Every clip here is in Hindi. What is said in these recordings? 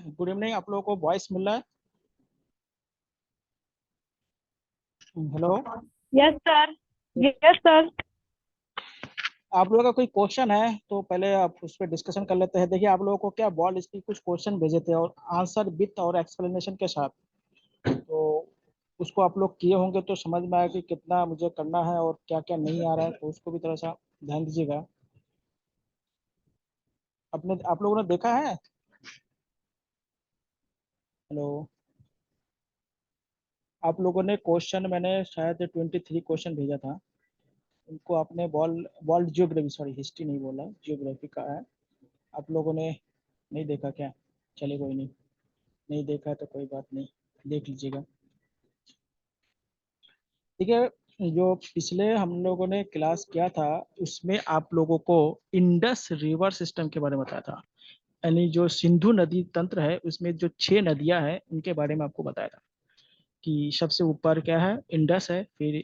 Good evening. आप लोगों को वॉइस मिल रहा है? Hello. Yes sir. Yes sir. आप लोगों का कोई क्वेश्चन है तो पहले आप उस पर डिस्कशन कर लेते हैं। देखिए, आप लोगों को क्या बॉल इसकी कुछ क्वेश्चन भेजे थे और आंसर विथ और एक्सप्लेनेशन के साथ। तो उसको आप लोग किए होंगे तो समझ में आया कि कितना मुझे करना है और क्या क्या नहीं आ रहा है, तो उसको भी थोड़ा सा ध्यान दीजिएगा। अपने आप लोगों ने देखा है? हेलो। आप लोगों ने क्वेश्चन, मैंने शायद 23 क्वेश्चन भेजा था। उनको आपने ball world geography, sorry history नहीं बोला, जियोग्राफी का है। आप लोगों ने नहीं देखा क्या? चलिए कोई नहीं, नहीं देखा है तो कोई बात नहीं, देख लीजिएगा। ठीक है। जो पिछले हम लोगों ने क्लास किया था उसमें आप लोगों को इंडस रिवर सिस्टम के बारे में बताया था। यानी जो सिंधु नदी तंत्र है उसमें जो 6 नदियां हैं उनके बारे में आपको बताया था कि सबसे ऊपर क्या है, इंडस है, फिर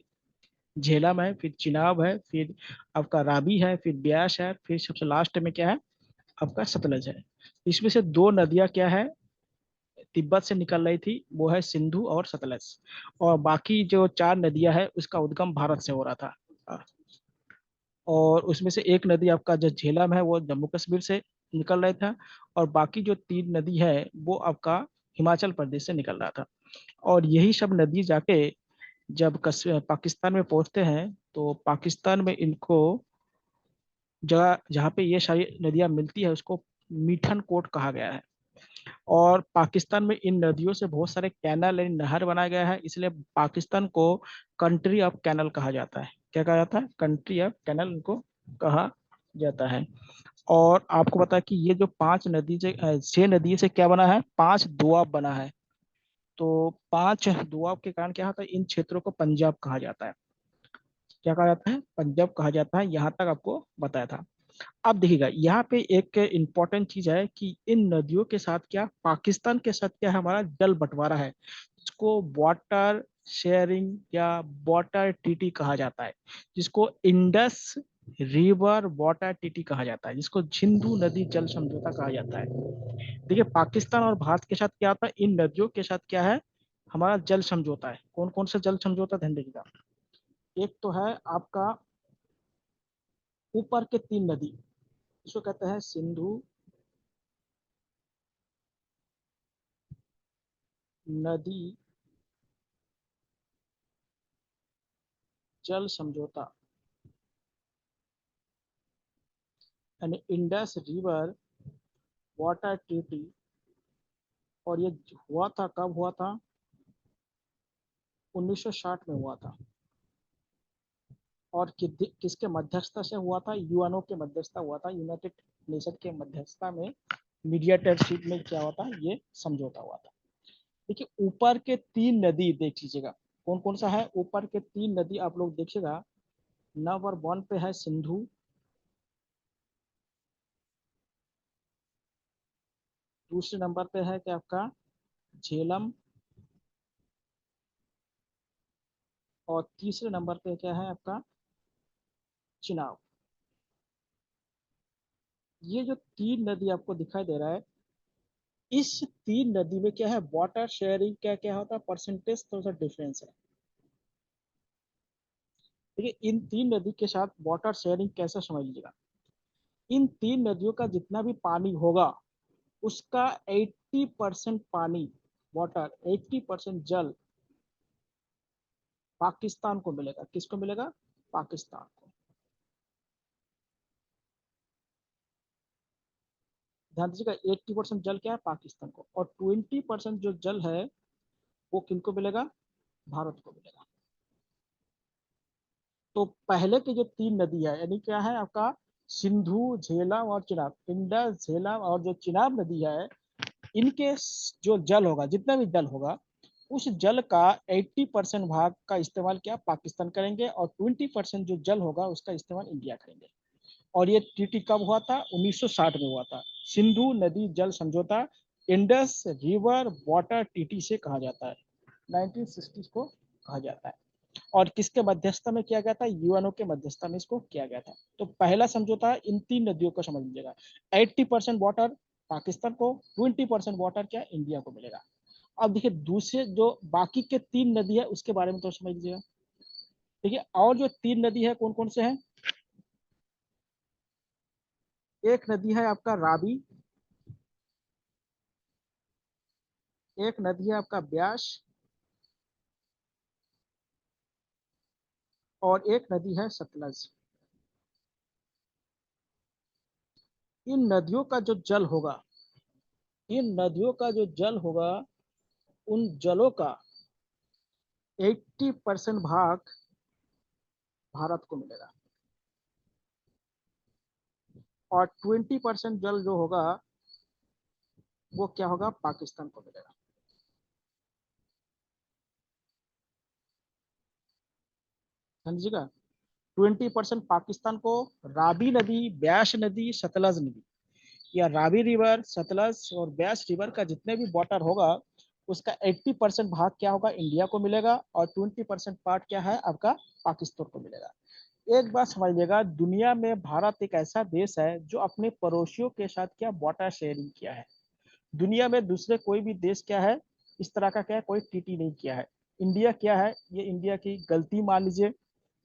झेलम है, फिर चिनाब है, फिर आपका रावी है, फिर ब्यास है, फिर सबसे लास्ट में क्या है, आपका सतलज है। इसमें से 2 नदियां क्या है, तिब्बत से निकल रही थी, वो है सिंधु और सतलज। और बाकी जो 4 नदियां है उसका उद्गम भारत से हो रहा था। और उसमें से एक नदी आपका जो झेलम है वो जम्मू कश्मीर से निकल रहा था। और बाकी जो 3 नदी है वो आपका हिमाचल प्रदेश से निकल रहा था। और यही सब नदी जाके जब पाकिस्तान में पहुंचते हैं तो पाकिस्तान में इनको जगह जहाँ पे ये सारी नदियां मिलती है उसको मीठन कोट कहा गया है। और पाकिस्तान में इन नदियों से बहुत सारे कैनल यानी नहर बनाया गया है, इसलिए पाकिस्तान को कंट्री ऑफ कैनल कहा जाता है। क्या कहा जाता है? कंट्री ऑफ कैनल इनको कहा जाता है। और आपको पता है कि ये जो 5 नदी से 6 नदी से क्या बना है, 5 दोआब बना है। तो 5 दोआब के कारण क्या होता है, इन क्षेत्रों को पंजाब कहा जाता है। क्या कहा जाता है? पंजाब कहा जाता है। यहाँ तक आपको बताया था। अब देखिएगा, यहाँ पे एक इम्पॉर्टेंट चीज है कि इन नदियों के साथ क्या, पाकिस्तान के साथ क्या है, हमारा जल बंटवारा है। इसको वाटर शेयरिंग या वाटर टीटी कहा जाता है, जिसको इंडस रिवर वाटर टीटी कहा जाता है, जिसको सिंधु नदी जल समझौता कहा जाता है। देखिए, पाकिस्तान और भारत के साथ क्या होता है, इन नदियों के साथ क्या है, हमारा जल समझौता है। कौन कौन सा जल समझौता, ध्यान देखिएगा। एक तो है आपका ऊपर के 3 नदी, इसको कहते हैं सिंधु नदी जल समझौता, यानी इंडस रिवर वाटर ट्रीटी। और ये हुआ था, कब हुआ था? 1960 में हुआ था। और किसके मध्यस्थता से हुआ था? यूएनओ के मध्यस्थता हुआ था, यूनाइटेड नेशन के मध्यस्थता में, मीडिएटरशिप में क्या हुआ था, ये समझौता हुआ था। देखिए, ऊपर के 3 नदी देख लीजिएगा। कौन कौन सा है ऊपर के 3 नदी, आप लोग देखिएगा। नंबर 1 पे है सिंधु, दूसरे नंबर पे है क्या आपका झेलम, और तीसरे नंबर पे क्या है आपका चिनाब। ये जो 3 नदी आपको दिखाई दे रहा है, इस 3 नदी में क्या है, वाटर शेयरिंग क्या क्या होता है, परसेंटेज थोड़ा सा डिफरेंस है। देखिए, इन 3 नदी के साथ वाटर शेयरिंग कैसे समझ लीजिएगा। इन 3 नदियों का जितना भी पानी होगा उसका 80% पानी, वाटर 80% जल पाकिस्तान को मिलेगा। किसको मिलेगा? पाकिस्तान को। ध्यान दीजिएगा, 80% जल क्या है, पाकिस्तान को। और 20% जो जल है वो किनको मिलेगा? भारत को मिलेगा। तो पहले की जो 3 नदी है, यानी क्या है आपका सिंधु, झेलम और चिनाब, इंडस, झेलम और जो चिनाब नदी है, इनके जो जल होगा, जितना भी जल होगा, उस जल का 80% भाग का इस्तेमाल क्या पाकिस्तान करेंगे, और 20% जो जल होगा उसका इस्तेमाल इंडिया करेंगे। और ये ट्रीटी कब हुआ था? 1960 में हुआ था। सिंधु नदी जल समझौता, इंडस रिवर वाटर ट्रीटी से कहा जाता है, 1960 को कहा जाता है। और किसके मध्यस्थता में किया गया था? यूएनओ के मध्यस्थता में इसको किया गया था। तो पहला समझौता इन 3 नदियों को समझ लीजिएगा। 80% वाटर पाकिस्तान को, 20% वाटर क्या इंडिया को मिलेगा। अब देखिए दूसरे जो बाकी के 3 नदी है उसके बारे में तो समझ लीजिएगा। देखिए और जो 3 नदी है कौन कौन से हैं। एक नदी है आपका रावी, एक नदी है आपका ब्यास, और एक नदी है सतलज। इन नदियों का जो जल होगा, इन नदियों का जो जल होगा, उन जलों का 80% भाग भारत को मिलेगा, और 20% जल जो होगा वो क्या होगा, पाकिस्तान को मिलेगा। समझिएगा, 20% पाकिस्तान को, रावी नदी, ब्यास नदी, सतलज नदी, या रावी रिवर, सतलज और ब्यास रिवर का जितने भी वाटर होगा उसका 80% भाग क्या होगा, इंडिया को मिलेगा, और 20% पार्ट क्या है आपका, पाकिस्तान को मिलेगा। एक बात समझिएगा, दुनिया में भारत एक ऐसा देश है जो अपने पड़ोसियों के साथ क्या वाटर शेयरिंग किया है। दुनिया में दूसरे कोई भी देश क्या है इस तरह का क्या कोई ट्रीटी नहीं किया है। इंडिया क्या है, ये इंडिया की गलती मान लीजिए,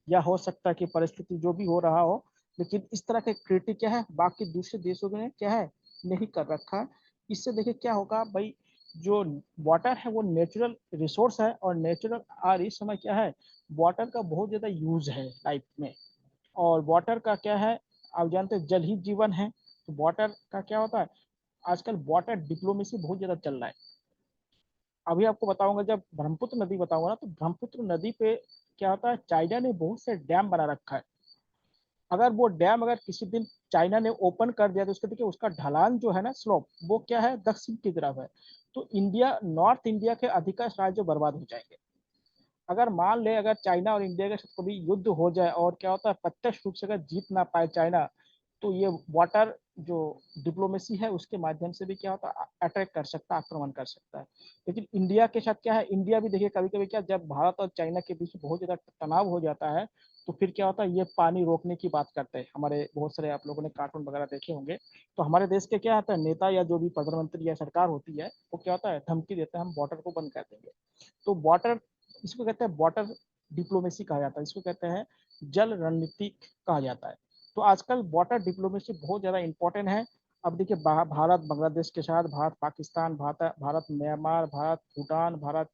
या हो सकता है कि परिस्थिति जो भी हो रहा हो, लेकिन इस तरह के ट्रीटी क्या है बाकी दूसरे देशों में क्या है नहीं कर रखा। इससे देखिए क्या होगा भाई, जो वाटर है वो नेचुरल रिसोर्स है, और नेचुरल और इस समय क्या है, वाटर का बहुत ज्यादा यूज है लाइफ में। और वाटर का क्या है, आप जानते हैं जल ही जीवन है, तो वाटर का क्या होता है, आजकल वाटर डिप्लोमेसी बहुत ज्यादा चल रहा है। अभी आपको बताऊंगा, जब ब्रह्मपुत्र नदी बताऊंगा ना, तो ब्रह्मपुत्र नदी पे क्या होता है, चाइना ने बहुत से डैम बना रखा है। अगर वो डैम अगर किसी दिन चाइना ने ओपन कर दिया तो उसके देखिए उसका ढलान जो है ना, स्लोप, वो क्या है दक्षिण की तरफ है। तो इंडिया, नॉर्थ इंडिया के अधिकांश राज्य बर्बाद हो जाएंगे। अगर मान ले अगर चाइना और इंडिया के साथ कभी युद्ध हो जाए, और क्या होता है प्रत्यक्ष रूप से अगर जीत ना पाए चाइना, तो ये वाटर जो डिप्लोमेसी है उसके माध्यम से भी क्या होता है अटैक कर सकता है, आक्रमण कर सकता है। लेकिन इंडिया के साथ क्या है, इंडिया भी देखिए कभी कभी क्या, जब भारत और चाइना के बीच बहुत ज्यादा तनाव हो जाता है, तो फिर क्या होता है ये पानी रोकने की बात करते हैं। हमारे बहुत सारे आप लोगों ने कार्टून वगैरह देखे होंगे, तो हमारे देश के क्या होता है नेता या जो भी प्रधानमंत्री या सरकार होती है, वो क्या होता है धमकी देते हैं हम वाटर को बंद कर देंगे। तो वाटर, इसको कहते हैं वाटर डिप्लोमेसी कहा जाता है, इसको कहते हैं जल रणनीति कहा जाता है। तो आजकल वाटर डिप्लोमेसी बहुत ज़्यादा इंपॉर्टेंट है। अब देखिए भारत बांग्लादेश के साथ, भारत पाकिस्तान, भारत म्यांमार, भारत भूटान, भारत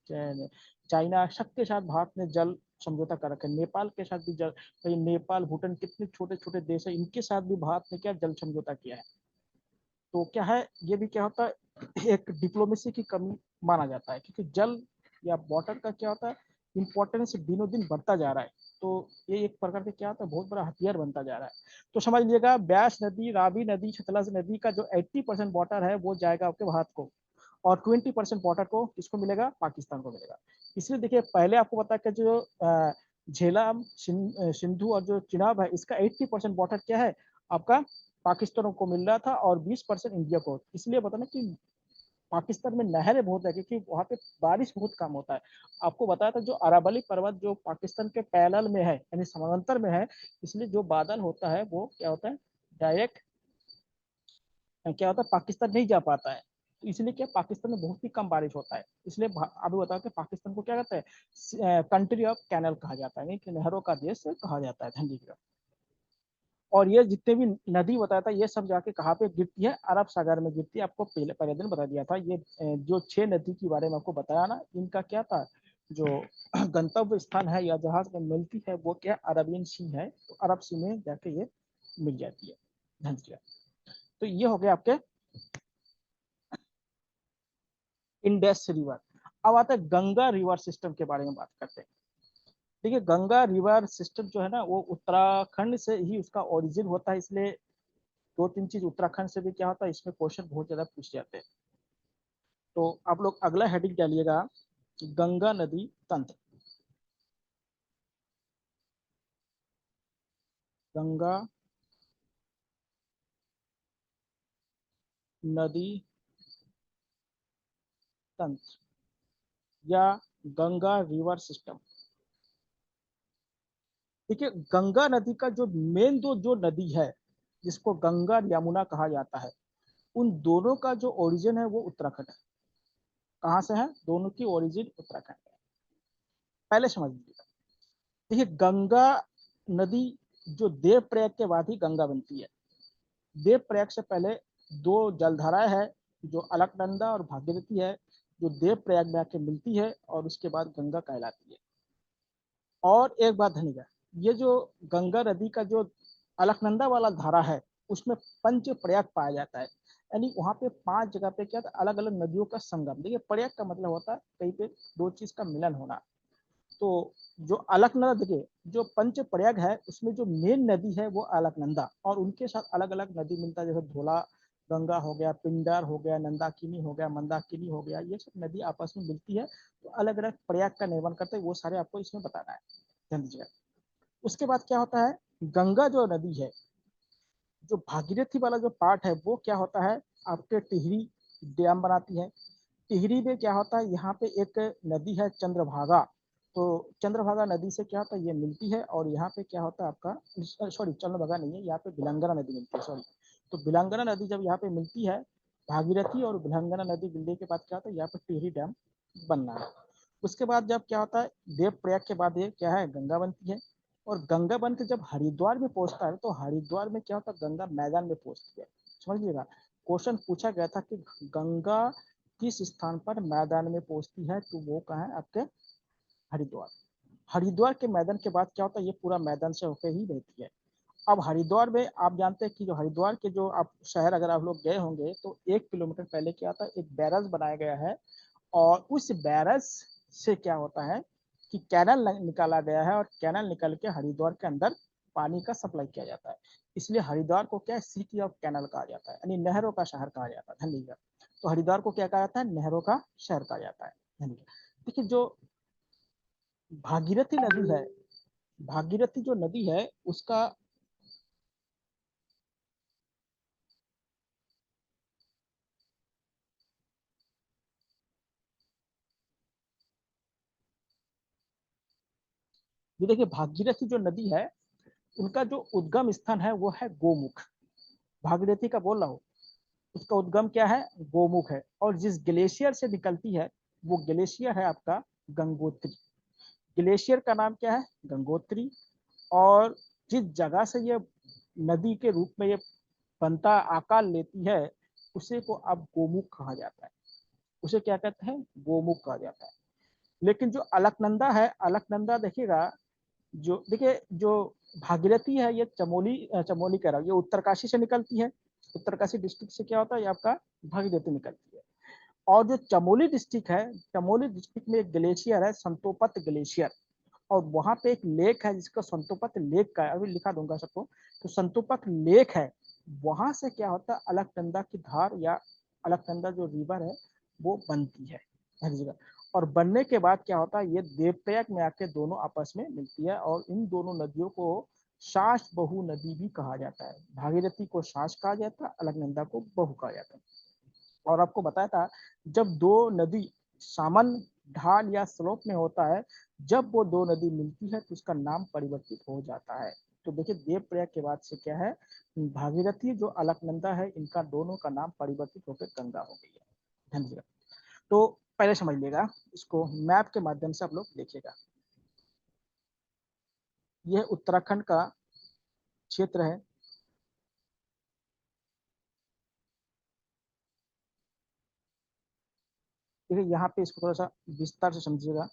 चाइना, सबके साथ भारत ने जल समझौता कर रखा है। नेपाल के साथ भी जल, तो नेपाल भूटान कितने छोटे छोटे देश है, इनके साथ भी भारत ने क्या जल समझौता किया है। तो क्या है, ये भी क्या होता है एक डिप्लोमेसी की कमी माना जाता है, क्योंकि जल या वाटर का क्या होता है इंपॉर्टेंस दिनों दिन बढ़ता जा रहा है। तो ये एक प्रकार के क्या होता है बहुत बड़ा हथियार बनता जा रहा है। तो समझ लीजिएगा ब्यास नदी, रावी नदी, सतलज नदी का जो 80% वाटर है वो जाएगा आपके भारत को, और 20% वाटर को किसको मिलेगा, पाकिस्तान को मिलेगा। इसलिए देखिए पहले आपको पता कि जो झेलम, सिंधु और जो चिनाब है, इसका 80% वाटर क्या है आपका पाकिस्तान को मिल रहा था, और 20% इंडिया को। इसलिए बताना कि पाकिस्तान में नहरें बहुत है, क्योंकि वहाँ पे बारिश बहुत कम होता है। आपको बताया था जो अरावली पर्वत जो पाकिस्तान के पैरेलल में है यानी समानांतर में है, इसलिए जो बादल होता है वो क्या होता है डायरेक्ट क्या होता है पाकिस्तान नहीं जा पाता है। तो इसलिए क्या पाकिस्तान में बहुत ही कम बारिश होता है। इसलिए अभी बताओ कि पाकिस्तान को क्या कहते हैं, कंट्री ऑफ कैनल कहा जाता है, नहीं कि नहरों का देश कहा जाता है। धन्यवाद जी। और ये जितने भी नदी बताया था ये सब जाके कहाँ पे गिरती है, अरब सागर में गिरती है। आपको पहले पहले दिन बता दिया था ये जो 6 नदी के बारे में आपको बताया ना, इनका क्या था जो गंतव्य स्थान है या जहाज में मिलती है वो क्या अरबियन सी है, तो अरब सी में जाके ये मिल जाती है। धन्यवाद। तो ये हो गया आपके इंडस रिवर। अब आता है गंगा रिवर सिस्टम के बारे में बात करते हैं। देखिए गंगा रिवर सिस्टम जो है ना वो उत्तराखंड से ही उसका ओरिजिन होता है, इसलिए 2-3 चीज उत्तराखंड से भी क्या होता है इसमें क्वेश्चन बहुत ज्यादा पूछ जाते हैं। तो आप लोग अगला हेडिंग डालिएगा, गंगा नदी तंत्र। गंगा नदी तंत्र या गंगा रिवर सिस्टम। देखिए गंगा नदी का जो मेन दो जो नदी है जिसको गंगा यमुना कहा जाता है, उन दोनों का जो ओरिजिन है वो उत्तराखंड है। कहाँ से है? दोनों की ओरिजिन उत्तराखंड है। पहले समझ लीजिएगा। देखिए गंगा नदी जो देवप्रयाग के बाद ही गंगा बनती है। देवप्रयाग से पहले दो जलधाराएं हैं, जो अलकनंदा और भागीरथी है, जो देवप्रयाग में आके मिलती है और उसके बाद गंगा कहलाती है। और एक बात ध्यान, ये जो गंगा नदी का जो अलकनंदा वाला धारा है उसमें पंच प्रयाग पाया जाता है। यानी वहां पे 5 जगह पे क्या था, अलग अलग नदियों का संगम। देखिए प्रयाग का मतलब होता है कहीं पे दो चीज का मिलन होना। तो जो अलकनंदा, देखिए जो पंच प्रयाग है उसमें जो मेन नदी है वो अलकनंदा, और उनके साथ अलग अलग नदी मिलता है, जैसे धोला गंगा हो गया, पिंडर हो गया, नंदाकिनी हो गया, मंदाकिनी हो गया, ये सब नदी आपस में मिलती है तो अलग अलग प्रयाग का निर्माण करते हैं। वो सारे आपको इसमें बताना है, ध्यान दीजिएगा। उसके बाद क्या होता है, गंगा जो नदी है, जो भागीरथी वाला जो पार्ट है वो क्या होता है, आपके टिहरी डैम बनाती है। टिहरी में क्या होता है, यहाँ पे एक नदी है चंद्रभागा। तो चंद्रभागा नदी से क्या होता है, ये मिलती है, और यहाँ पे क्या होता है आपका, सॉरी चंद्रभागा नहीं है, यहाँ पे बिलंगना नदी मिलती है, सॉरी। तो बिलंगना नदी जब यहाँ पे मिलती है, भागीरथी और बिलंगना नदी मिलने के बाद क्या होता है, यहाँ पे टिहरी डैम बनना है। उसके बाद जब क्या होता है, देवप्रयाग के बाद ये क्या है, गंगा बनती है। और गंगा बन के जब हरिद्वार में पहुंचता है तो हरिद्वार में क्या होता है, गंगा मैदान में पहुंचती है। समझ लीजिएगा, क्वेश्चन पूछा गया था कि गंगा किस स्थान पर मैदान में पहुंचती है, तो वो कहाँ है आपके, हरिद्वार। हरिद्वार के मैदान के बाद क्या होता है, ये पूरा मैदान से होकर ही बहती है। अब हरिद्वार में आप जानते हैं कि जो हरिद्वार के जो आप शहर, अगर आप लोग गए होंगे तो 1 किलोमीटर पहले क्या होता है, एक बैरज बनाया गया है। और उस बैरज से क्या होता है कि कैनल निकाला गया है, और कैनल निकल के हरिद्वार के अंदर पानी का सप्लाई किया जाता है। इसलिए हरिद्वार को क्या है, सिटी ऑफ कैनल कहा जाता है, यानी नहरों का शहर कहा जाता है, ध्यान दीजिएगा। तो हरिद्वार को क्या कहा जाता है, नहरों का शहर कहा जाता है, ध्यान दीजिएगा। देखिए जो भागीरथी नदी है, भागीरथी जो नदी है उसका, ये देखिए भागीरथी जो नदी है, उनका जो उद्गम स्थान है वो है गोमुख। भागीरथी का बोल रहा हूँ, उसका उद्गम क्या है, गोमुख है। और जिस ग्लेशियर से निकलती है वो ग्लेशियर है आपका गंगोत्री। ग्लेशियर का नाम क्या है, गंगोत्री। और जिस जगह से ये नदी के रूप में ये बनता आकार लेती है, उसे को अब गोमुख कहा जाता है। उसे क्या कहते हैं, गोमुख कहा जाता है। लेकिन जो अलकनंदा है, अलकनंदा देखिएगा, जो देखिए जो भागीरथी है ये चमोली, चमोली कह रहा हूँ, ये उत्तरकाशी से निकलती है। उत्तरकाशी डिस्ट्रिक्ट से क्या होता है, ये आपका भागीरथी निकलती है। और जो चमोली डिस्ट्रिक्ट है, चमोली डिस्ट्रिक्ट में एक ग्लेशियर है, संतोपत ग्लेशियर। और वहां पे एक लेक है जिसका संतोपत लेक का है, अभी लिखा दूंगा सबको। तो संतोपत लेक है, वहां से क्या होता है, अलकनंदा की धार या अलकनंदा जो रिवर है वो बनती है, हर जगह। और बनने के बाद क्या होता है, ये देवप्रयाग में आके दोनों आपस में मिलती है, और इन दोनों नदियों को सास बहु नदी भी कहा जाता है। भागीरथी को सास कहा जाता है, अलकनंदा को बहु कहा जाता है। और आपको बताया था, जब दो नदी सामन ढाल या स्लोप में होता है, जब वो दो नदी मिलती है तो उसका नाम परिवर्तित हो जाता है। तो देखिए देवप्रयाग के बाद से क्या है, भागीरथी जो अलकनंदा है, इनका दोनों का नाम परिवर्तित होकर गंगा हो गई है, ध्यान दीजिएगा। तो पहले समझ लिएगा, इसको मैप के माध्यम से आप लोग देखिएगा। यह उत्तराखंड का क्षेत्र है। देखिए यहाँ पे इसको थोड़ा सा विस्तार से समझिएगा।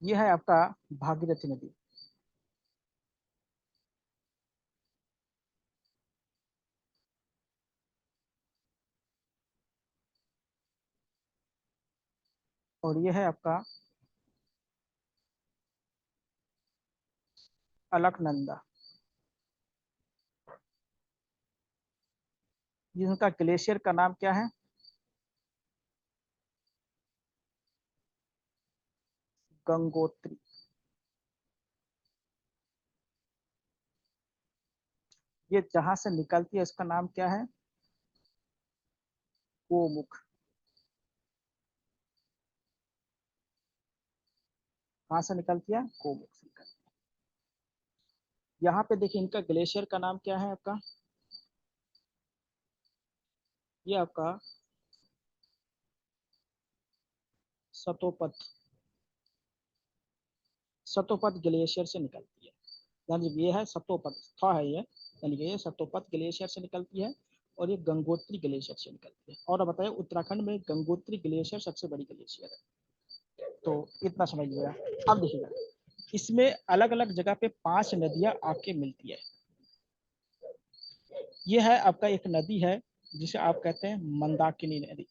यह है आपका भागीरथी नदी, और यह है आपका अलकनंदा, जिनका ग्लेशियर का नाम क्या है, गंगोत्री। ये जहां से निकलती है इसका नाम क्या है, गोमुख। कहां से निकलती है, गोमुख से निकलती यहाँ पे देखिए इनका ग्लेशियर का नाम क्या है आपका, ये आपका सतोपत, सतोपत ग्लेशियर से निकलती है। यानी ये है सतोपत, था है ये, यानी कि ये सतोपत ग्लेशियर से निकलती है और ये गंगोत्री ग्लेशियर से निकलती है। और बताइए उत्तराखंड में गंगोत्री ग्लेशियर सबसे बड़ी ग्लेशियर है, तो इतना समझ लीजिएगा। अब देखिएगा इसमें अलग अलग जगह पे 5 नदियां आके मिलती है। ये है आपका एक नदी है जिसे आप कहते हैं मंदाकिनी नदी।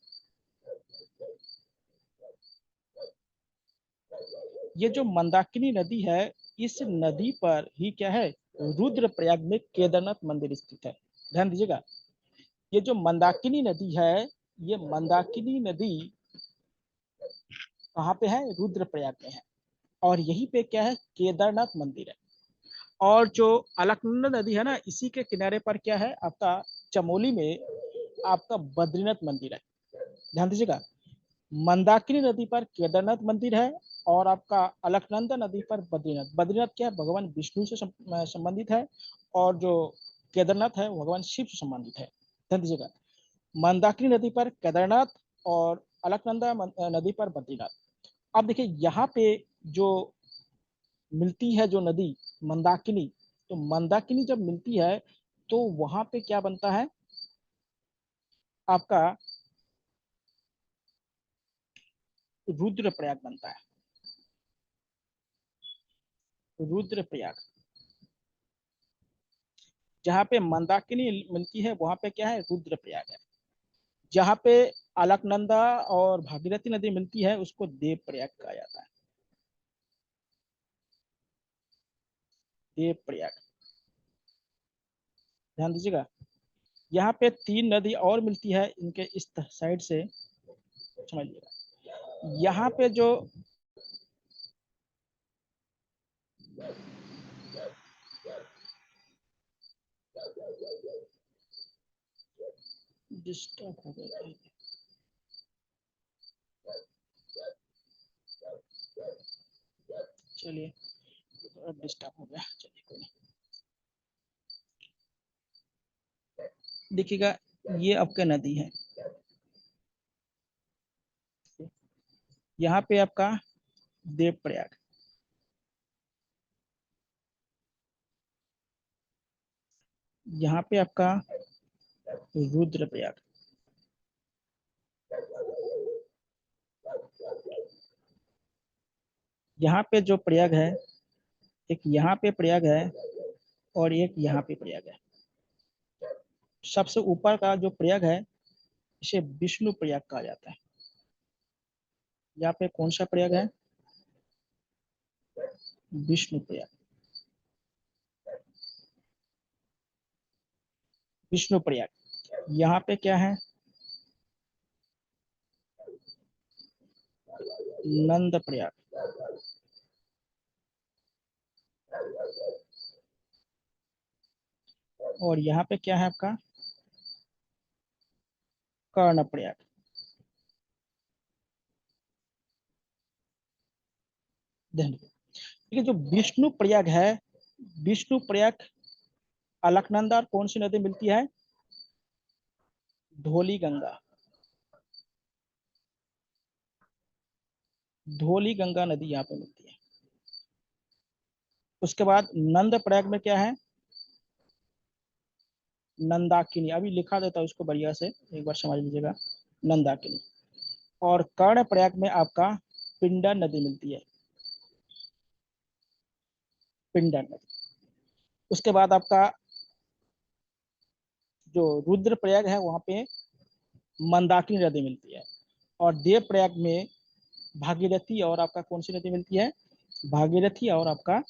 ये जो मंदाकिनी नदी है, इस नदी पर ही क्या है, रुद्रप्रयाग में केदारनाथ मंदिर स्थित है। ध्यान दीजिएगा, ये जो मंदाकिनी नदी है, ये मंदाकिनी नदी कहाँ पे है, रुद्रप्रयाग में है। और यहीं पे क्या है, केदारनाथ मंदिर है। और जो अलकनंदा नदी है ना, इसी के किनारे पर क्या है आपका, चमोली में आपका बद्रीनाथ मंदिर है। ध्यान दीजिएगा, मंदाकिनी नदी पर केदारनाथ मंदिर है और आपका अलकनंदा नदी पर बद्रीनाथ। बद्रीनाथ क्या है, भगवान विष्णु से संबंधित है, और जो केदारनाथ है भगवान शिव से संबंधित है। ध्यान दीजिएगा, मंदाकिनी नदी पर केदारनाथ और अलकनंदा नदी पर बद्रीनाथ। अब देखिए यहाँ पे जो मिलती है जो नदी मंदाकिनी, तो मंदाकिनी जब मिलती है तो वहां पे क्या बनता है आपका, रुद्रप्रयाग बनता है। रुद्रप्रयाग, जहाँ पे मंदाकिनी मिलती है वहां पे क्या है, रुद्रप्रयाग है। जहाँ पे अलकनंदा और भागीरथी नदी मिलती है उसको देवप्रयाग कहा जाता है। देवप्रयाग, ध्यान दीजिएगा। यहाँ पे 3 नदी और मिलती है इनके इस साइड से, समझिएगा। यहाँ पे जो डिस्टर्ब हो गया, चलिए डिस्टर्ब हो गया, चलिए कोई नहीं। देखिएगा ये आपका नदी है, यहाँ पे आपका देवप्रयाग, यहाँ पे आपका रुद्रप्रयाग, यहाँ पे जो प्रयाग है, एक यहाँ पे प्रयाग है और एक यहाँ पे प्रयाग है। सबसे ऊपर का जो प्रयाग है इसे विष्णु प्रयाग कहा जाता है। यहाँ पे कौन सा प्रयाग है, विष्णु प्रयाग, विष्णु प्रयाग। यहाँ पे क्या है, नंद प्रयाग। और यहाँ पे क्या है आपका, कर्ण प्रयाग। ध्यान रखिए, देखिए जो विष्णु प्रयाग है, विष्णु प्रयाग अलकनंदा और कौन सी नदी मिलती है, धौली गंगा, धौली गंगा नदी यहाँ पे मिलती है। उसके बाद नंद प्रयाग में क्या है, नंदाकिनी। अभी लिखा देता हूँ इसको बढ़िया से, एक बार समझ लीजिएगा, नंदाकिनी। और कर्ण प्रयाग में आपका पिंडर नदी मिलती है, पिंडर नदी। उसके बाद आपका जो रुद्र प्रयाग है वहां पे मंदाकिनी नदी मिलती है। और देव प्रयाग में भागीरथी और आपका कौन सी नदी मिलती है, भागीरथी और आपका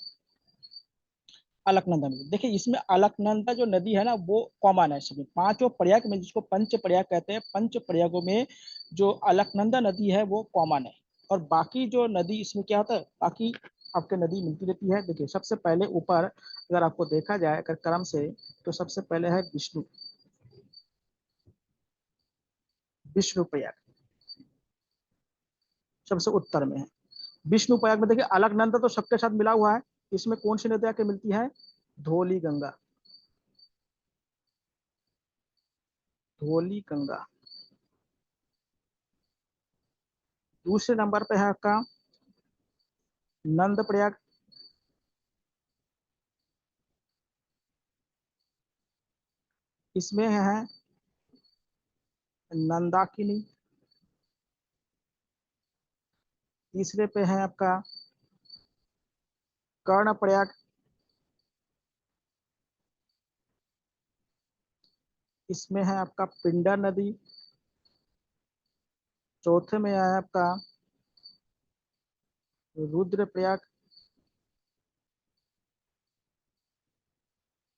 अलकनंदा नदी। देखिए इसमें अलकनंदा जो नदी है ना वो कॉमन है सभी 5 प्रयाग में, जिसको पंच प्रयाग कहते हैं। पंच प्रयागों में जो अलकनंदा नदी है वो कॉमन है, और बाकी जो नदी इसमें क्या होता है, बाकी आपके नदी मिलती रहती है। देखिए सबसे पहले ऊपर अगर आपको देखा जाए अगर क्रम से, तो सबसे पहले है विष्णु, विष्णु प्रयाग सबसे उत्तर में है। विष्णु प्रयाग में देखिए अलकनंदा तो सबके साथ मिला हुआ है, इसमें कौन सी नदी आके मिलती है, धौली गंगा, धौली गंगा। दूसरे नंबर पे है आपका नंद प्रयाग, इसमें है नंदाकिनी। तीसरे पे है आपका कर्ण प्रयाग, इसमें है आपका पिंडर नदी। चौथे में है आपका रुद्रप्रयाग,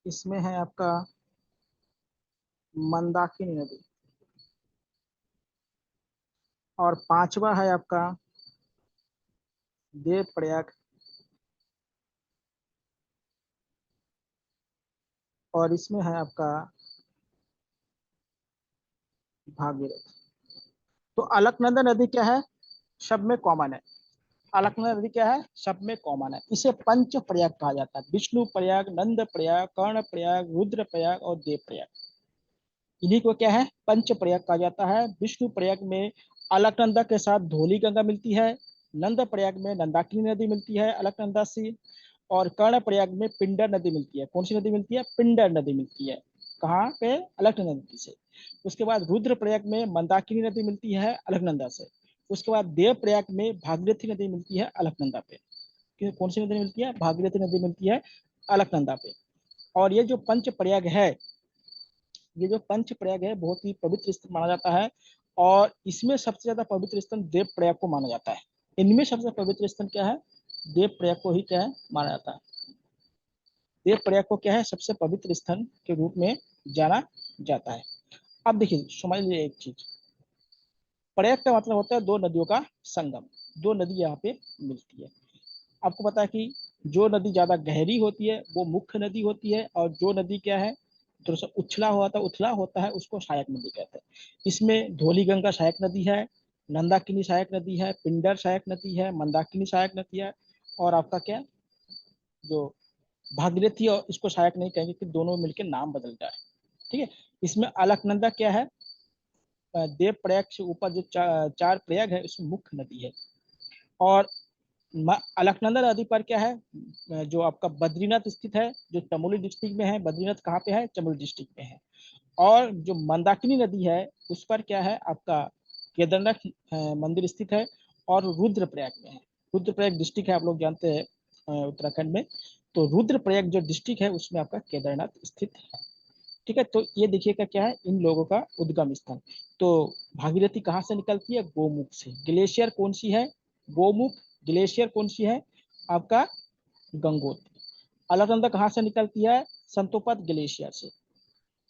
इसमें है आपका मंदाकिनी नदी। और पांचवा है आपका देव प्रयाग, और इसमें है आपका भागीरथ। तो अलकनंदा नदी क्या है, सब में कॉमन है। अलकनंदा नदी क्या है, सब में कॉमन है। इसे पंच प्रयाग कहा जाता है, विष्णु प्रयाग, नंद प्रयाग, कर्ण प्रयाग, रुद्र प्रयाग और देव प्रयाग। इन्हीं को क्या है, पंच प्रयाग कहा जाता है। विष्णु प्रयाग में अलकनंदा के साथ धौली गंगा मिलती है, नंद प्रयाग में नंदाकिनी नदी मिलती है अलकनंदा से, और कर्ण प्रयाग में पिंडर नदी मिलती है। कौन सी नदी मिलती है, पिंडर नदी मिलती है। कहाँ पे, अलकनंदा नदी से। उसके बाद रुद्र प्रयाग में मंदाकिनी नदी मिलती है अलकनंदा से। उसके बाद देव प्रयाग में भागीरथी नदी मिलती है अलकनंदा पे। कौन सी नदी मिलती है, भागीरथी नदी मिलती है अलकनंदा पे। और ये जो पंच प्रयाग है, ये जो पंच प्रयाग है बहुत ही पवित्र स्थल माना जाता है। और इसमें सबसे ज्यादा पवित्र स्थल देव प्रयाग को माना जाता है। इनमें सबसे पवित्र स्थल क्या है, देव प्रयाग को ही क्या है माना जाता है। देव प्रयाग को क्या है, सबसे पवित्र स्थल के रूप में जाना जाता है। अब देखिए समझ लीजिए एक चीज, प्रयाग का मतलब होता है दो नदियों का संगम। दो नदी यहाँ पे मिलती है। आपको पता है कि जो नदी ज्यादा गहरी होती है वो मुख्य नदी होती है, और जो नदी क्या है थोड़ा सा उथला होता है उसको सहायक नदी कहते हैं। इसमें धौली गंगा सहायक नदी है, नंदाकिनी सहायक नदी है, पिंडर सहायक नदी है, मंदाकिनी सहायक नदी है, और आपका क्या, जो भागीरथी, और इसको सहायक नहीं कहेंगे कि दोनों मिलकर नाम बदल जाए। ठीक है। इसमें अलकनंदा क्या है, देव प्रयाग से ऊपर जो चार प्रयाग है उसमें मुख्य नदी है। और अलकनंदा नदी पर क्या है, जो आपका बद्रीनाथ स्थित है, जो चमोली डिस्ट्रिक्ट में है। बद्रीनाथ कहाँ पे है, चमोली डिस्ट्रिक्ट में है। और जो मंदाकिनी नदी है उस पर क्या है आपका केदारनाथ मंदिर स्थित है, और रुद्रप्रयाग में है। रुद्रप्रयाग डिस्ट्रिक्ट है, आप लोग जानते हैं उत्तराखंड में। तो रुद्रप्रयाग जो डिस्ट्रिक्ट है उसमें आपका केदारनाथ स्थित है। ठीक है। तो ये देखिएगा क्या है, इन लोगों का उद्गम स्थल। तो भागीरथी कहाँ से निकलती है, गोमुख से। ग्लेशियर कौन सी है, गोमुख। ग्लेशियर कौन सी है, आपका गंगोत्री। अलकनंदा कहाँ से निकलती है, संतोपत ग्लेशियर से।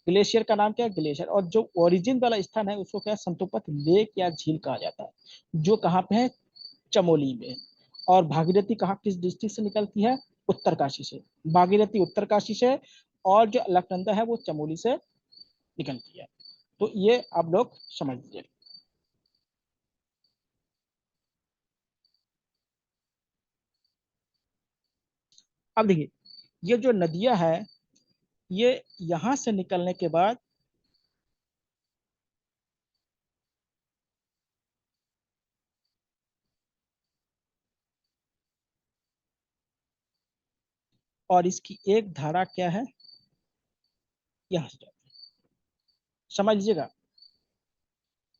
ग्लेशियर का नाम क्या है, ग्लेशियर। और जो ओरिजिन वाला स्थान है उसको क्या है, संतोपत लेक या झील कहा जाता है, जो कहाँ पे है, चमोली में। और भागीरथी कहाँ, किस डिस्ट्रिक्ट से निकलती है, उत्तरकाशी से। भागीरथी उत्तरकाशी से, और जो अलकनंदा है वो चमोली से निकलती है। तो ये आप लोग समझ लीजिए। अब देखिए, ये जो नदियां है, ये यहां से निकलने के बाद और इसकी एक धारा क्या है, यहां से जाती है। समझ लीजिएगा।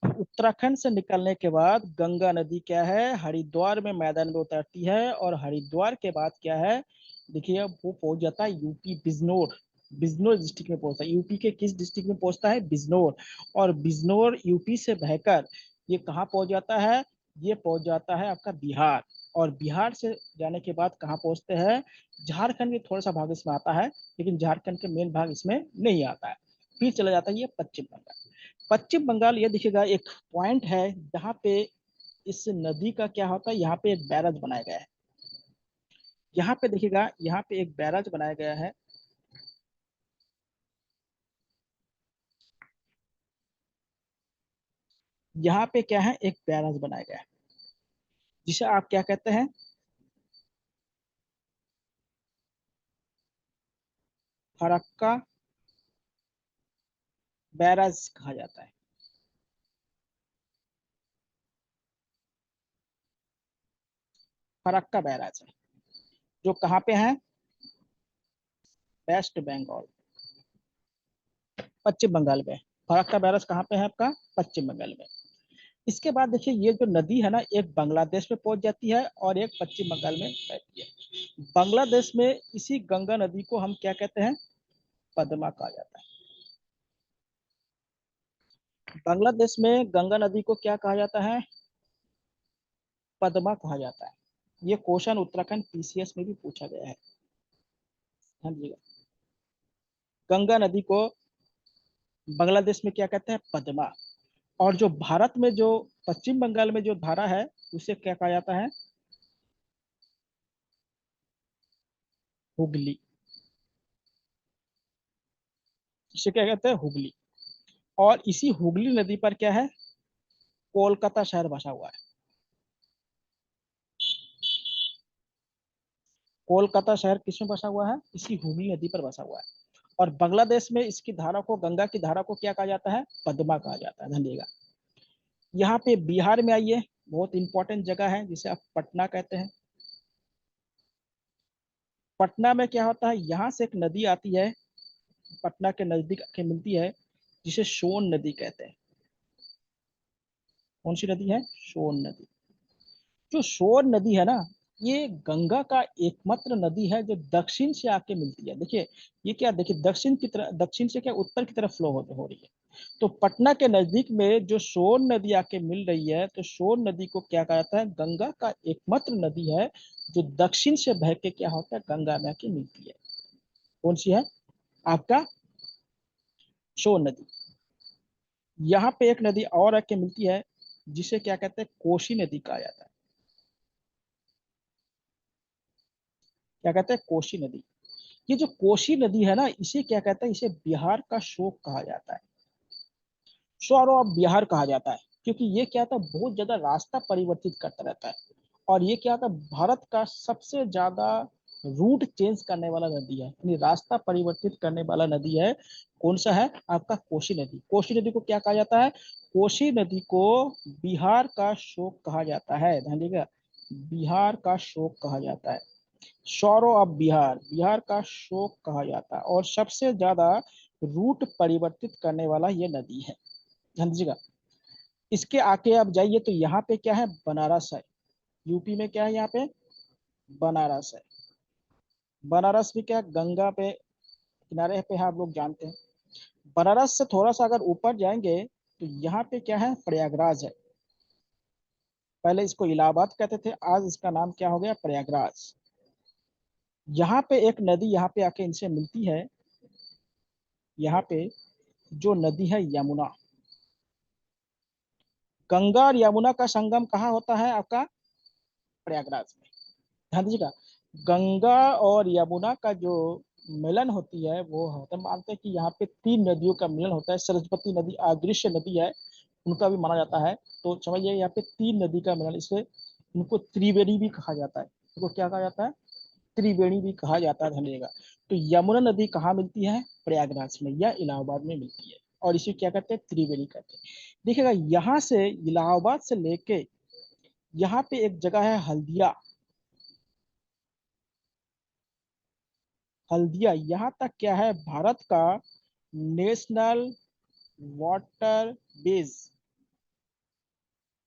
उत्तराखंड से निकलने के बाद गंगा नदी क्या है, हरिद्वार में मैदान में उतरती है, और हरिद्वार के बाद क्या है, देखिए वो पहुंच जाता है यूपी बिजनौर। बिजनौर डिस्ट्रिक्ट में पहुंचता है। यूपी के किस डिस्ट्रिक्ट में पहुंचता है, बिजनौर। और बिजनौर यूपी से बहकर ये कहाँ पहुंच जाता है, ये पहुंच जाता है आपका बिहार। और बिहार से जाने के बाद कहाँ पहुंचते हैं, झारखंड में थोड़ा सा भाग इसमें आता है, लेकिन झारखंड के मेन भाग इसमें नहीं आता है। फिर चला जाता है ये पश्चिम बंगाल। पश्चिम बंगाल, ये देखिएगा एक पॉइंट है जहाँ पे इस नदी का क्या होता है, यहाँ पे एक बैराज बनाया गया है। यहाँ पे देखिएगा, यहाँ पे एक बैराज बनाया गया है। यहाँ पे क्या है, एक बैराज बनाया गया है, जिसे आप क्या कहते हैं, फरक्का बैराज कहा जाता है। फरक्का बैराज है जो कहाँ पे है? वेस्ट बंगाल, पश्चिम बंगाल में। फरक्का बैराज कहाँ पे है आपका? पश्चिम बंगाल में। इसके बाद देखिए ये जो नदी है ना, एक बांग्लादेश में पहुंच जाती है और एक पश्चिम बंगाल में बहती है। बांग्लादेश में इसी गंगा नदी को हम क्या कहते हैं? पद्मा कहा जाता है। बांग्लादेश में गंगा नदी को क्या कहा जाता है? पद्मा कहा जाता है। ये क्वेश्चन उत्तराखंड पीसीएस में भी पूछा गया है। हाँ जी, गंगा नदी को बांग्लादेश में क्या कहते हैं? पद्मा। और जो भारत में जो पश्चिम बंगाल में जो धारा है उसे क्या कहा जाता है? हुगली। इसे क्या कहते हैं? हुगली। और इसी हुगली नदी पर क्या है? कोलकाता शहर बसा हुआ है। कोलकाता शहर किसमें बसा हुआ है? इसी हुगली नदी पर बसा हुआ है। और बांग्लादेश में इसकी धारा को, गंगा की धारा को क्या कहा जाता है? पद्मा कहा जाता है। धन्यवाद। यहाँ पे बिहार में आइए, बहुत इंपॉर्टेंट जगह है जिसे आप पटना कहते हैं। पटना में क्या होता है? यहाँ से एक नदी आती है, पटना के नजदीक आके मिलती है, जिसे सोन नदी कहते हैं। कौन सी नदी है? सोन नदी। जो सोन नदी है ना, ये गंगा का एकमात्र नदी है जो दक्षिण से आके मिलती है। देखिए ये क्या, देखिए दक्षिण की तरफ, दक्षिण से क्या उत्तर की तरफ फ्लो हो रही है। तो पटना के नजदीक में जो सोन नदी आके मिल रही है, तो सोन नदी को क्या कहा जाता है? गंगा का एकमात्र नदी है जो दक्षिण से बह के क्या होता है? गंगा में आके मिलती है। कौन सी है? आपका सोन नदी। यहाँ पे एक नदी और आके मिलती है जिसे क्या कहते हैं? कोसी नदी कहा जाता है। क्या कहते हैं? कोसी नदी। ये जो कोसी नदी है ना, इसे क्या कहते हैं? इसे बिहार का शोक कहा जाता है। स्वरो ऑफ बिहार कहा जाता है, क्योंकि ये क्या था, बहुत ज्यादा रास्ता परिवर्तित करता रहता है। और ये क्या था, भारत का सबसे ज्यादा रूट चेंज करने वाला नदी है, यानी रास्ता परिवर्तित करने वाला नदी है। कौन सा है? आपका कोसी नदी। कोसी नदी को क्या कहा जाता है? कोसी नदी को बिहार का शोक कहा जाता है। ध्यान दीजिएगा, बिहार का शोक कहा जाता है। सौरो ऑफ बिहार, बिहार का शोक कहा जाता है। और सबसे ज्यादा रूट परिवर्तित करने वाला ये नदी है। ध्यान दीजिएगा। इसके आगे आप जाइए तो यहाँ पे क्या है? बनारस है। यूपी में क्या है? यहाँ पे बनारस है। बनारस भी क्या, गंगा पे किनारे पे है, आप लोग जानते हैं। बनारस से थोड़ा सा अगर ऊपर जाएंगे तो यहाँ पे क्या है? प्रयागराज है। पहले इसको इलाहाबाद कहते थे, आज इसका नाम क्या हो गया? प्रयागराज। यहाँ पे एक नदी यहाँ पे आके इनसे मिलती है। यहाँ पे जो नदी है यमुना। गंगा और यमुना का संगम कहाँ होता है? आपका प्रयागराज में। ध्यान दीजिएगा, गंगा और यमुना का जो मिलन होती है वो होता है, मानते हैं कि यहाँ पे तीन नदियों का मिलन होता है। सरस्वती नदी अदृश्य नदी है, उनका भी माना जाता है। तो समझिए यहाँ पे तीन नदी का मिलन, इसलिए उनको त्रिवेणी भी कहा जाता है। उनको क्या कहा जाता है? त्रिवेणी भी कहा जाता है। धनिएगा। तो यमुना नदी कहाँ मिलती है? प्रयागराज में या इलाहाबाद में मिलती है, और इसे क्या कहते हैं? त्रिवेणी कहते हैं। देखिएगा, यहाँ से इलाहाबाद से लेके यहाँ पे एक जगह है हल्दिया। हल्दिया यहाँ तक क्या है? भारत का नेशनल वाटर बेस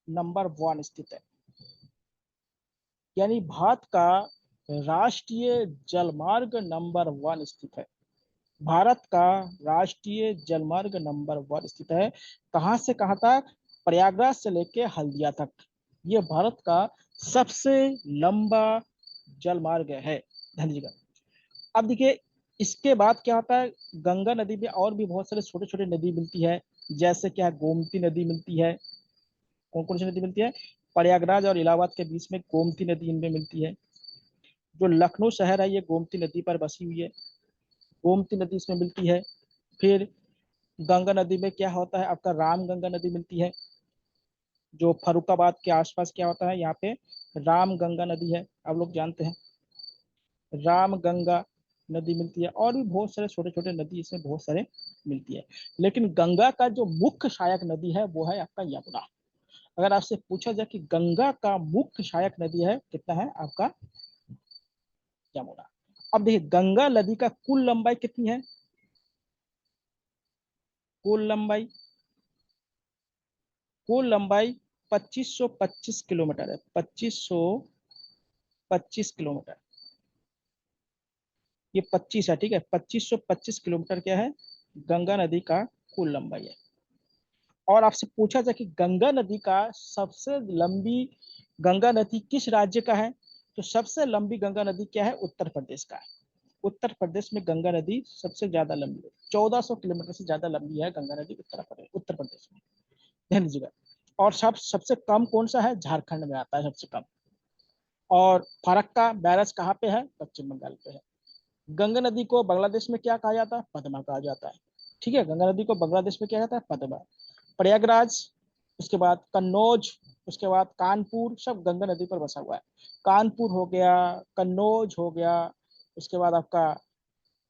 नंबर 1 स्थित है। यानी भारत का राष्ट्रीय जलमार्ग नंबर 1 स्थित है। भारत का राष्ट्रीय जलमार्ग नंबर 1 स्थित है। कहां से कहां तक? प्रयागराज से लेके हल्दिया तक। ये भारत का सबसे लंबा जलमार्ग है। ध्यान दीजिएगा। अब देखिए, इसके बाद क्या होता है? गंगा नदी में और भी बहुत सारे छोटे छोटे नदी मिलती है। जैसे क्या, गोमती नदी मिलती है। कौन कौन सी नदी मिलती है? प्रयागराज और इलाहाबाद के बीच में गोमती नदी इनमें मिलती है। जो लखनऊ शहर है ये गोमती नदी पर बसी हुई है। गोमती नदी इसमें मिलती है। फिर गंगा नदी में क्या होता है? आपका राम गंगा नदी मिलती है। जो फरुखाबाद के आसपास क्या होता है? यहाँ पे राम गंगा नदी है, आप लोग जानते हैं। राम गंगा नदी मिलती है, और भी बहुत सारे छोटे छोटे नदी इसमें बहुत सारे मिलती है। लेकिन गंगा का जो मुख्य सहायक नदी है वो है आपका यमुना। अगर आपसे पूछा जाए कि गंगा का मुख्य सहायक नदी है कितना है आपका, यमुना। अब देखिए गंगा नदी का कुल लंबाई कितनी है, कुल लंबाई, कुल लंबाई 2525 किलोमीटर है, 2525 किलोमीटर, ये 25 है, ठीक है। 2525 किलोमीटर क्या है, गंगा नदी का कुल लंबाई है। और आपसे पूछा जाए कि गंगा नदी का सबसे लंबी गंगा नदी किस राज्य का है, तो सबसे लंबी गंगा नदी क्या है, उत्तर प्रदेश का है। उत्तर प्रदेश में गंगा नदी सबसे ज्यादा लंबी है, 1400 किलोमीटर से ज्यादा लंबी है गंगा नदी उत्तर प्रदेश में, ध्यान दीजिएगा। और सबसे कम कौन सा है, झारखंड में आता है सबसे कम। और फरक्का बैराज कहाँ पे है, पश्चिम बंगाल पे है। गंगा नदी को बांग्लादेश में क्या कहा जाता है, पद्मा कहा जाता है, ठीक है। गंगा नदी को बांग्लादेश में क्या कहता है, पद्मा। प्रयागराज, उसके बाद कन्नौज, उसके बाद कानपुर, सब गंगा नदी पर बसा हुआ है। कानपुर हो गया, कन्नौज हो गया, उसके बाद आपका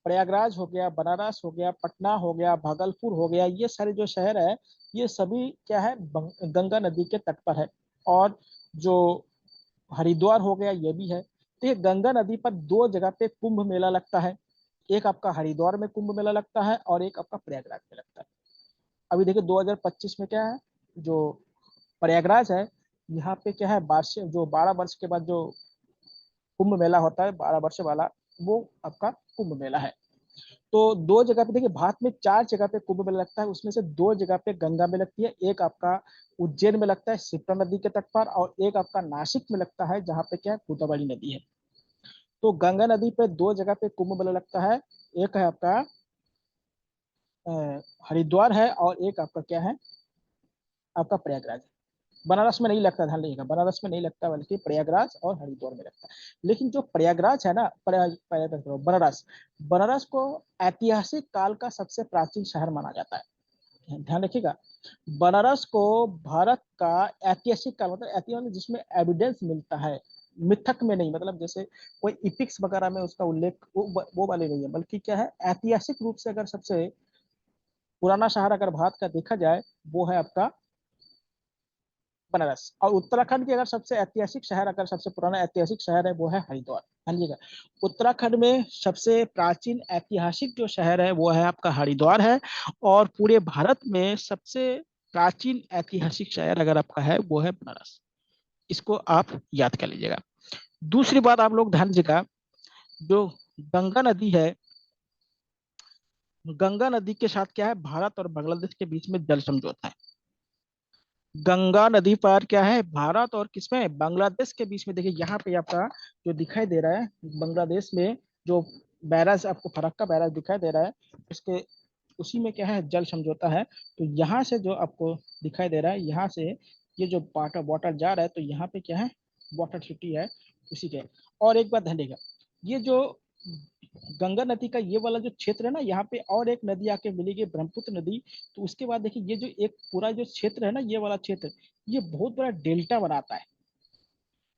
प्रयागराज हो गया, बनारस हो गया, पटना हो गया, भागलपुर हो गया, ये सारे जो शहर है ये सभी क्या है, गंगा नदी के तट पर है। और जो हरिद्वार हो गया ये भी है। तो ये गंगा नदी पर दो जगह पे कुंभ मेला लगता है, एक आपका हरिद्वार में कुंभ मेला लगता है और एक आपका प्रयागराज में लगता है। अभी देखिए 2025 में क्या है, जो प्रयागराज है, यहाँ पे क्या है, वार्षिक जो 12 वर्ष के बाद जो कुंभ मेला होता है, 12 वर्ष वाला, वो आपका कुंभ मेला है। तो दो जगह पे देखिए, भारत में 4 जगह पे कुंभ मेला लगता है, उसमें से 2 जगह पे गंगा में लगती है। एक आपका उज्जैन में लगता है शिप्रा नदी के तट पर, और एक आपका नासिक में लगता है जहाँ पे क्या है, गोदावरी नदी है। तो गंगा नदी पे 2 जगह पे कुंभ मेला लगता है, एक है आपका हरिद्वार है, और एक आपका क्या है, आपका प्रयागराज है। बनारस में नहीं लगता, ध्यान रखिएगा, बनारस में नहीं लगता, बल्कि प्रयागराज और हरिद्वार में लगता है। लेकिन जो प्रयागराज है ना, बनारस, बनारस को ऐतिहासिक काल का सबसे प्राचीन शहर माना जाता है, ध्यान रखिएगा। बनारस को भारत का ऐतिहासिक काल, मतलब ऐतिहासिक जिसमें एविडेंस मिलता है, मिथक में नहीं, मतलब जैसे कोई इपिक्स वगैरह में उसका उल्लेख वो वाले नहीं है, बल्कि क्या है, ऐतिहासिक रूप से अगर सबसे पुराना शहर अगर भारत का देखा जाए, वो है आपका बनारस। और उत्तराखंड की अगर सबसे ऐतिहासिक शहर, अगर सबसे पुराना ऐतिहासिक शहर है, वो है हरिद्वार, समझिएगा। उत्तराखंड में सबसे प्राचीन ऐतिहासिक जो शहर है वो है आपका हरिद्वार है। और पूरे भारत में सबसे प्राचीन ऐतिहासिक शहर अगर आपका है वो है बनारस, इसको आप याद कर लीजिएगा। दूसरी बात आप लोग ध्यान दीजिएगा, जो गंगा नदी है, गंगा नदी के साथ क्या है, भारत और बांग्लादेश के बीच में जल समझौता है। गंगा नदी पर क्या है, भारत और किसमें, बांग्लादेश के बीच में। देखिए यहाँ पे आपका जो दिखाई दे रहा है, बांग्लादेश में जो बैराज आपको फरक्का बैराज दिखाई दे रहा है, उसके उसी में क्या है, जल समझौता है। तो यहाँ से जो आपको दिखाई दे रहा है, यहाँ से ये जो वाटर वाटर जा रहा है, तो यहाँ पे क्या है, वाटर सिटी है उसी के। और एक बात ध्यान देगा, ये जो गंगा नदी का ये वाला जो क्षेत्र है ना, यहाँ पे और एक नदी आके मिलेगी, ब्रह्मपुत्र नदी। तो उसके बाद देखिए ये जो एक पूरा जो क्षेत्र है ना, ये वाला क्षेत्र, ये बहुत बड़ा डेल्टा बनाता है।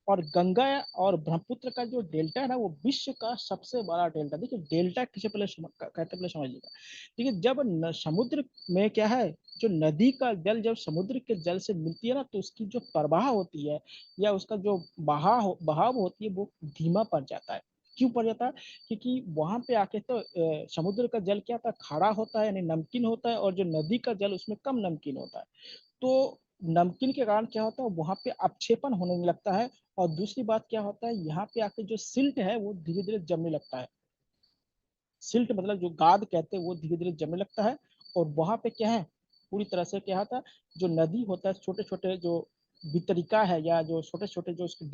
और गंगा और ब्रह्मपुत्र का जो डेल्टा है ना, वो विश्व का सबसे बड़ा डेल्टा। देखिए डेल्टा किसे पहले कहते पहले समझिएगा। देखिए जब समुद्र में क्या है, जो नदी का जल जब समुद्र के जल से मिलती है ना, तो उसकी जो प्रवाह होती है, या उसका जो बहाव होती है, वो धीमा पड़ जाता है। क्यों पड़ जाता है, क्योंकि वहां पे आके तो समुद्र का जल क्या होता है, खारा होता है, यानी नमकीन होता है, और जो नदी का जल उसमें कम नमकीन होता है। तो नमकीन के कारण क्या होता है, वहां पे अपक्षेपण होने लगता है। और दूसरी बात क्या होता है, यहाँ पे आके जो सिल्ट है वो धीरे धीरे जमने लगता है। सिल्ट मतलब जो गाद कहते हैं, वो धीरे धीरे जमने लगता है। और वहां पे क्या है, पूरी तरह से क्या होता है, जो नदी होता है, छोटे छोटे जो वितरिका है, या जो छोटे छोटे जो उसके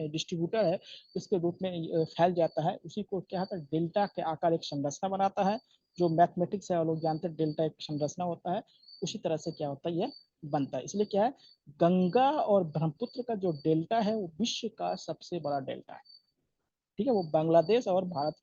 डिस्ट्रीब्यूटर है, उसके रूप में फैल जाता है। उसी को क्या होता है, डेल्टा के आकार एक संरचना बनाता है। जो मैथमेटिक्स है, लोग जानते हैं डेल्टा एक संरचना होता है। उसी तरह से क्या होता है, ये बनता है। इसलिए क्या है, गंगा और ब्रह्मपुत्र का जो डेल्टा है, वो विश्व का सबसे बड़ा डेल्टा है, ठीक है। वो बांग्लादेश और भारत के